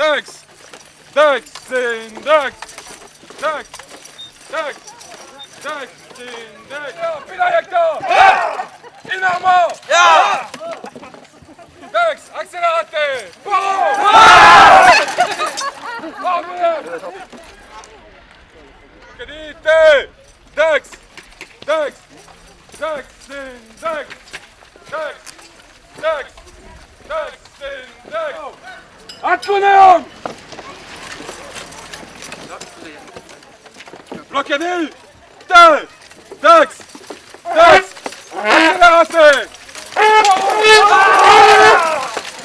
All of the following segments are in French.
Dax! Dax! C'est Dax! Dax! Dax! Dax! C'est Dax! Pinayakta! Énormément! Dax! Accélérateur! Cadité! Dax! Dax! Dax! C'est Dax! Dax! Dax! Dax! C'est Dax! Attention! Bloquez-nous! Dax! Dax! Dax! Accélérateur!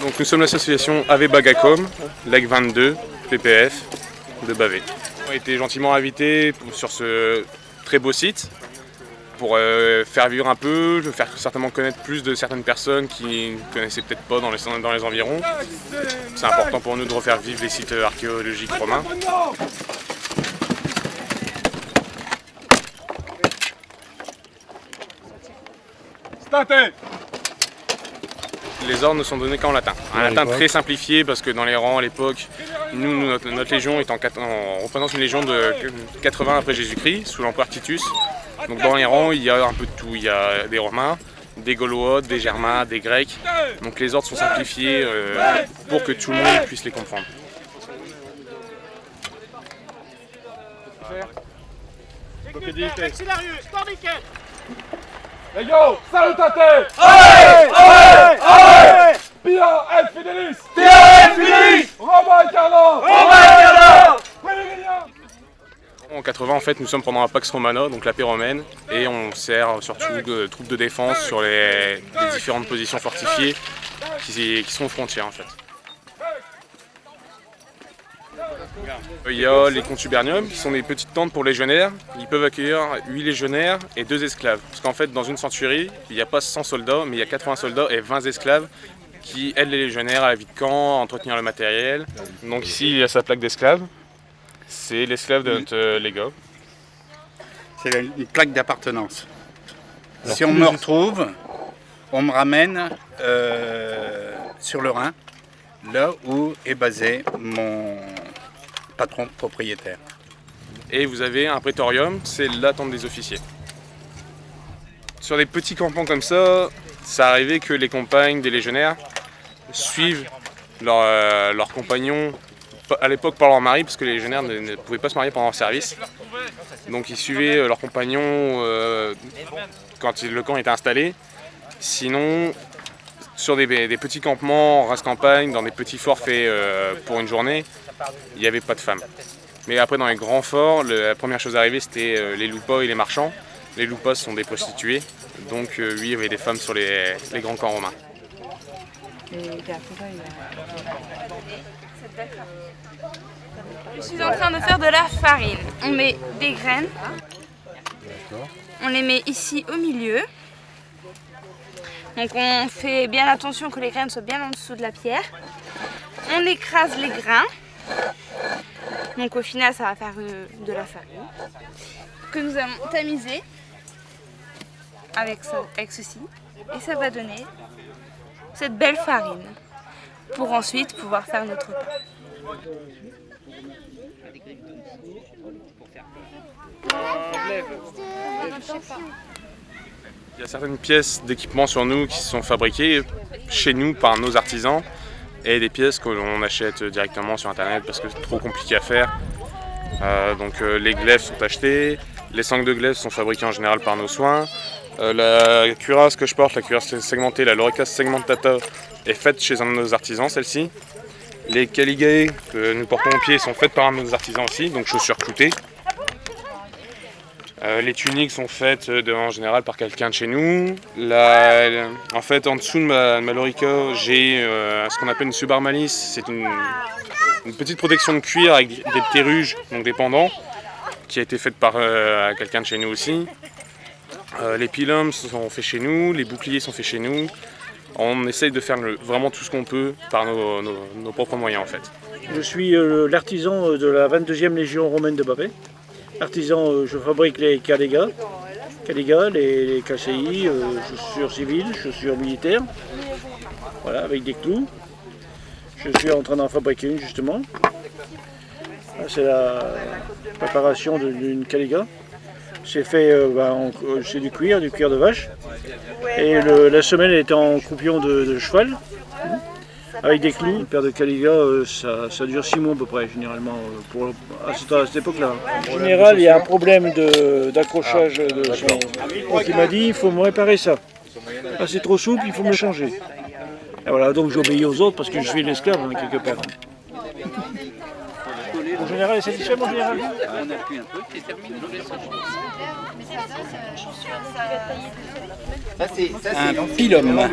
Donc nous sommes l'association AV Bagacom, LEC 22, PPF de Bavé. On a été gentiment invités sur ce très beau site pour faire vivre un peu, faire certainement connaître plus de certaines personnes qui ne connaissaient peut-être pas dans les environs. C'est important pour nous de refaire vivre les sites archéologiques romains. Les ordres ne sont donnés qu'en latin. Un latin très simplifié parce que dans les rangs à l'époque, notre légion est on représente une légion de 80 après Jésus-Christ, sous l'empereur Titus. Donc dans les rangs, il y a un peu de tout. Il y a des Romains, des Gaulois, des Germains, des Grecs. Donc les ordres sont simplifiés pour que tout le monde puisse les comprendre. Les gars, salutate! Allez! Allez! Allez! Pia et Fidelis! Pia et Fidelis! Roma et Carlo! Roma et Carlo! En 80, en fait, nous sommes pendant la Pax Romana, donc la paix romaine, et on sert surtout de troupes de défense sur les différentes positions fortifiées qui sont aux frontières, en fait. Il y a les contuberniums, qui sont des petites tentes pour légionnaires. Ils peuvent accueillir 8 légionnaires et 2 esclaves. Parce qu'en fait, dans une centurie, il n'y a pas 100 soldats, mais il y a 80 soldats et 20 esclaves qui aident les légionnaires à la vie de camp, à entretenir le matériel. Donc ici, il y a sa plaque d'esclave. C'est l'esclave de notre légat. C'est une plaque d'appartenance. Si on me retrouve, on me ramène sur le Rhin, là où est basé mon patron propriétaire. Et vous avez un prétorium, c'est la tente des officiers. Sur des petits campements comme ça arrivait que les compagnes des légionnaires suivent leurs compagnons, à l'époque par leur mari, parce que les légionnaires ne pouvaient pas se marier pendant leur service. Donc ils suivaient leurs compagnons quand le camp était installé. Sinon, sur des petits campements, race campagne, dans des petits forts faits pour une journée, il n'y avait pas de femmes. Mais après, dans les grands forts, la première chose arrivée, c'était les loupas et les marchands. Les loupas sont des prostituées, donc oui, il y avait des femmes sur les grands camps romains. Je suis en train de faire de la farine. On met des graines. On les met ici au milieu. Donc on fait bien attention que les graines soient bien en dessous de la pierre. On écrase les grains. Donc au final ça va faire de la farine. Que nous allons tamiser avec ceci. Et ça va donner cette belle farine. Pour ensuite pouvoir faire notre pain. Il y a certaines pièces d'équipement sur nous qui sont fabriquées chez nous par nos artisans et des pièces que l'on achète directement sur internet parce que c'est trop compliqué à faire. Donc les glaives sont achetés, les sangles de glaive sont fabriquées en général par nos soins. La cuirasse que je porte, la cuirasse segmentée, la Lorica segmentata, est faite chez un de nos artisans, celle-ci. Les caligae que nous portons aux pieds sont faites par un de nos artisans aussi, donc chaussures cloutées. Les tuniques sont faites en général par quelqu'un de chez nous. En fait, en dessous de ma Lorica, j'ai ce qu'on appelle une subarmalis. C'est une petite protection de cuir avec des perruges, donc des pendants, qui a été faite par quelqu'un de chez nous aussi. Les pilums sont faits chez nous, les boucliers sont faits chez nous. On essaye de faire vraiment tout ce qu'on peut par nos propres moyens en fait. Je suis l'artisan de la 22e Légion romaine de Bavé. Artisan, je fabrique les caligas, les KCI, chaussures civiles, chaussures militaires, voilà, avec des clous. Je suis en train d'en fabriquer une justement. C'est la préparation d'une caliga. C'est fait, c'est du cuir de vache. Et la semelle est en croupion de cheval. Avec des clous. Une paire de caliga, ça dure 6 mois à peu près, généralement, à cette époque-là. En général, il y a un problème d'accrochage de son... Donc il m'a dit, il faut me réparer ça. Ah, c'est trop souple, il faut me le changer. Et voilà, donc j'obéis aux autres parce que je suis l'esclave, hein, quelque part. En général, c'est satisfait, mon général. On appuie un peu, c'est terminé. Un pilum,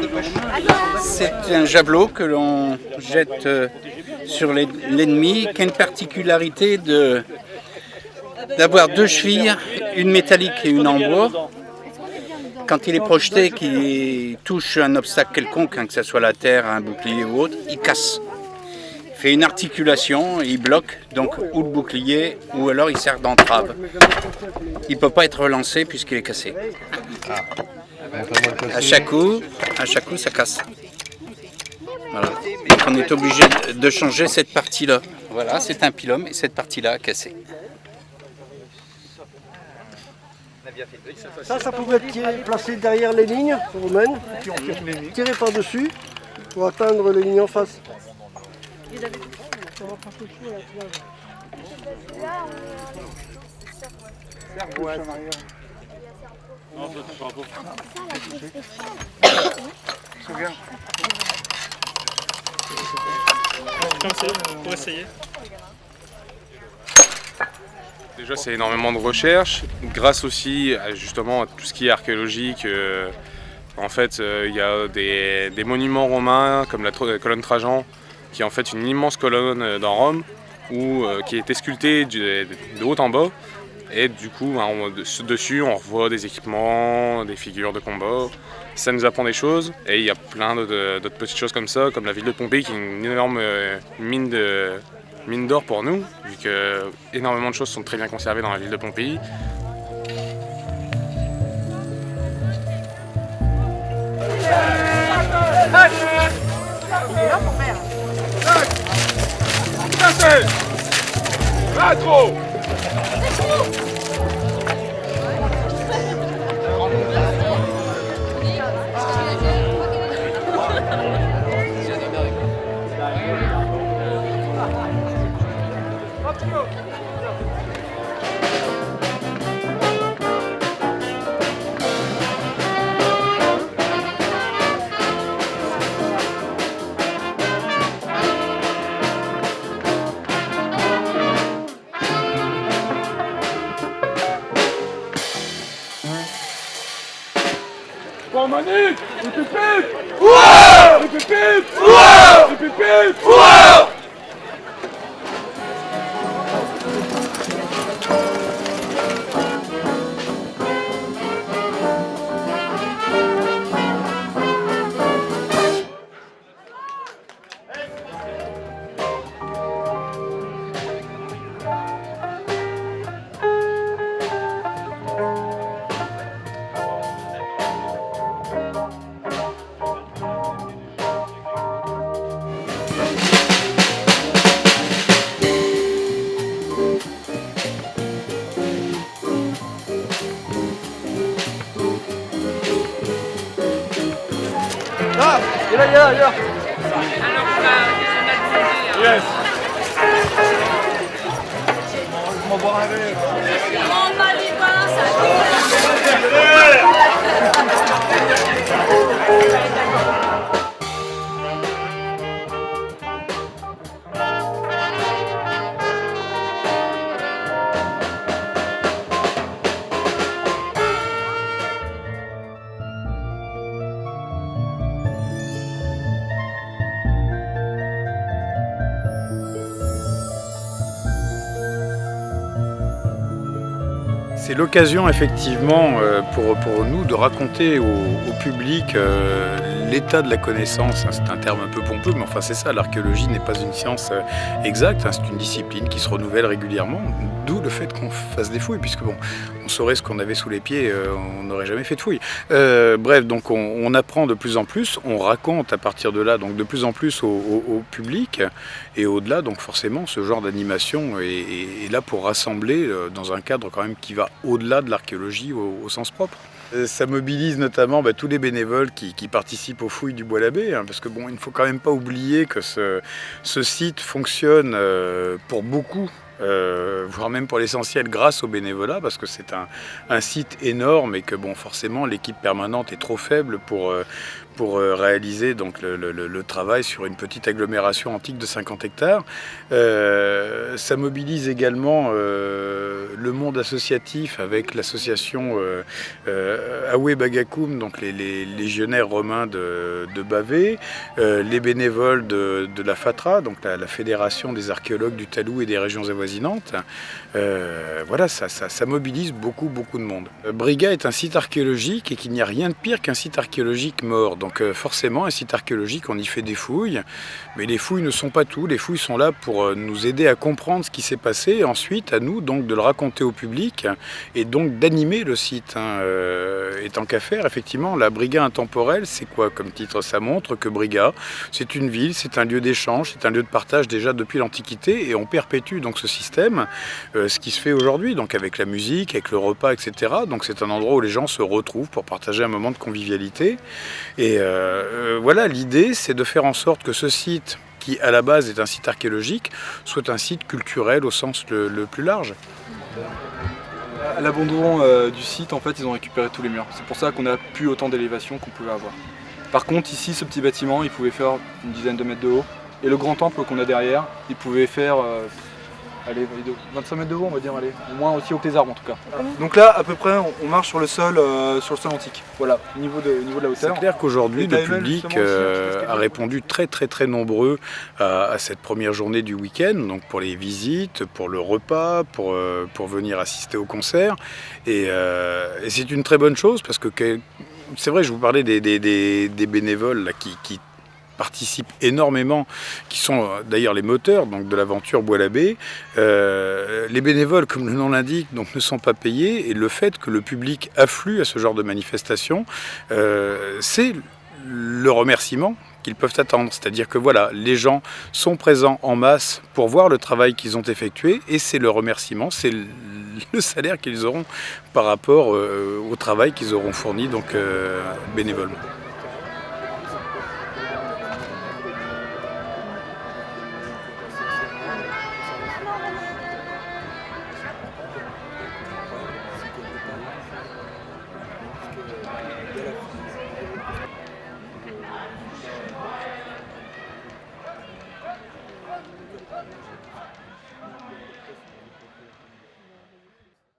c'est un javelot que l'on jette sur l'ennemi, qui a une particularité d'avoir 2 chevilles, une métallique et une en bois. Quand il est projeté, qu'il touche un obstacle quelconque, hein, que ce soit la terre, un bouclier ou autre, il casse. Il fait une articulation, il bloque donc ou le bouclier ou alors il sert d'entrave. Il ne peut pas être relancé puisqu'il est cassé. À chaque coup, ça casse. Voilà. Donc on est obligé de changer cette partie-là. Voilà, c'est un pilum et cette partie-là a cassé. Ça pouvait être placé derrière les lignes romaines, et puis tirer par-dessus pour atteindre les lignes en face. Pour essayer. Déjà, c'est énormément de recherche, grâce aussi justement à tout ce qui est archéologique. En fait, il y a des monuments romains comme la colonne Trajan, qui est en fait une immense colonne dans Rome, qui a été sculptée de haut en bas. Et du coup, dessus, on revoit des équipements, des figures de combat. Ça nous apprend des choses. Et il y a plein d'autres petites choses comme ça, comme la ville de Pompéi, qui est une énorme mine d'or pour nous, vu que énormément de choses sont très bien conservées dans la ville de Pompéi. Rétro. Manu, les pépites! Ouah! Les pépites! Ouah! Les pépites! Ouah! Il est là. Yes! C'est l'occasion effectivement pour nous de raconter au public l'état de la connaissance, hein, c'est un terme un peu pompeux, mais enfin c'est ça, l'archéologie n'est pas une science exacte, hein, c'est une discipline qui se renouvelle régulièrement, d'où le fait qu'on fasse des fouilles, puisque bon, on saurait ce qu'on avait sous les pieds, on n'aurait jamais fait de fouilles. Bref, donc on apprend de plus en plus, on raconte à partir de là, donc de plus en plus au public, et au-delà, donc forcément, ce genre d'animation est là pour rassembler dans un cadre quand même qui va au-delà de l'archéologie au sens propre. Ça mobilise notamment tous les bénévoles qui participent aux fouilles du Bois-l'Abbé, hein, parce que bon, il ne faut quand même pas oublier que ce site fonctionne pour beaucoup, voire même pour l'essentiel grâce au bénévolat, parce que c'est un site énorme et que bon, forcément l'équipe permanente est trop faible pour réaliser donc le travail sur une petite agglomération antique de 50 hectares. Ça mobilise également le monde associatif avec l'association Aoué Bagakoum, donc les légionnaires romains de Bavé, les bénévoles de la FATRA, donc la Fédération des archéologues du Talou et des régions avoisinantes. Voilà, ça mobilise beaucoup de monde. Briga est un site archéologique et qu'il n'y a rien de pire qu'un site archéologique mort. Donc forcément, un site archéologique, on y fait des fouilles, mais les fouilles ne sont pas tout. Les fouilles sont là pour nous aider à comprendre ce qui s'est passé et ensuite à nous donc de le raconter au public et donc d'animer le site. Et tant qu'à faire, effectivement, la Briga intemporelle, c'est quoi comme titre? Ça montre que Briga, c'est une ville, c'est un lieu d'échange, c'est un lieu de partage déjà depuis l'Antiquité et on perpétue donc ce système, ce qui se fait aujourd'hui, donc avec la musique, avec le repas, etc. Donc c'est un endroit où les gens se retrouvent pour partager un moment de convivialité. Et voilà, l'idée, c'est de faire en sorte que ce site, qui à la base est un site archéologique, soit un site culturel au sens le plus large. À l'abandon du site, en fait, ils ont récupéré tous les murs. C'est pour ça qu'on n'a plus autant d'élévation qu'on pouvait avoir. Par contre, ici, ce petit bâtiment, il pouvait faire une dizaine de mètres de haut. Et le grand temple qu'on a derrière, il pouvait faire 25 mètres de haut, on va dire, allez, au moins aussi haut que les arbres en tout cas. Donc là, à peu près, on marche sur le sol antique. Voilà, au niveau de la hauteur. C'est clair qu'aujourd'hui, le public a répondu très nombreux à cette première journée du week-end, donc pour les visites, pour le repas, pour venir assister au concert. Et c'est une très bonne chose parce que c'est vrai, je vous parlais des bénévoles là, qui participent énormément, qui sont d'ailleurs les moteurs donc, de l'aventure Bois-l'Abbé. Les bénévoles, comme le nom l'indique, donc, ne sont pas payés et le fait que le public afflue à ce genre de manifestation, c'est le remerciement qu'ils peuvent attendre. C'est-à-dire que voilà, les gens sont présents en masse pour voir le travail qu'ils ont effectué et c'est le remerciement, c'est le salaire qu'ils auront par rapport au travail qu'ils auront fourni donc bénévolement.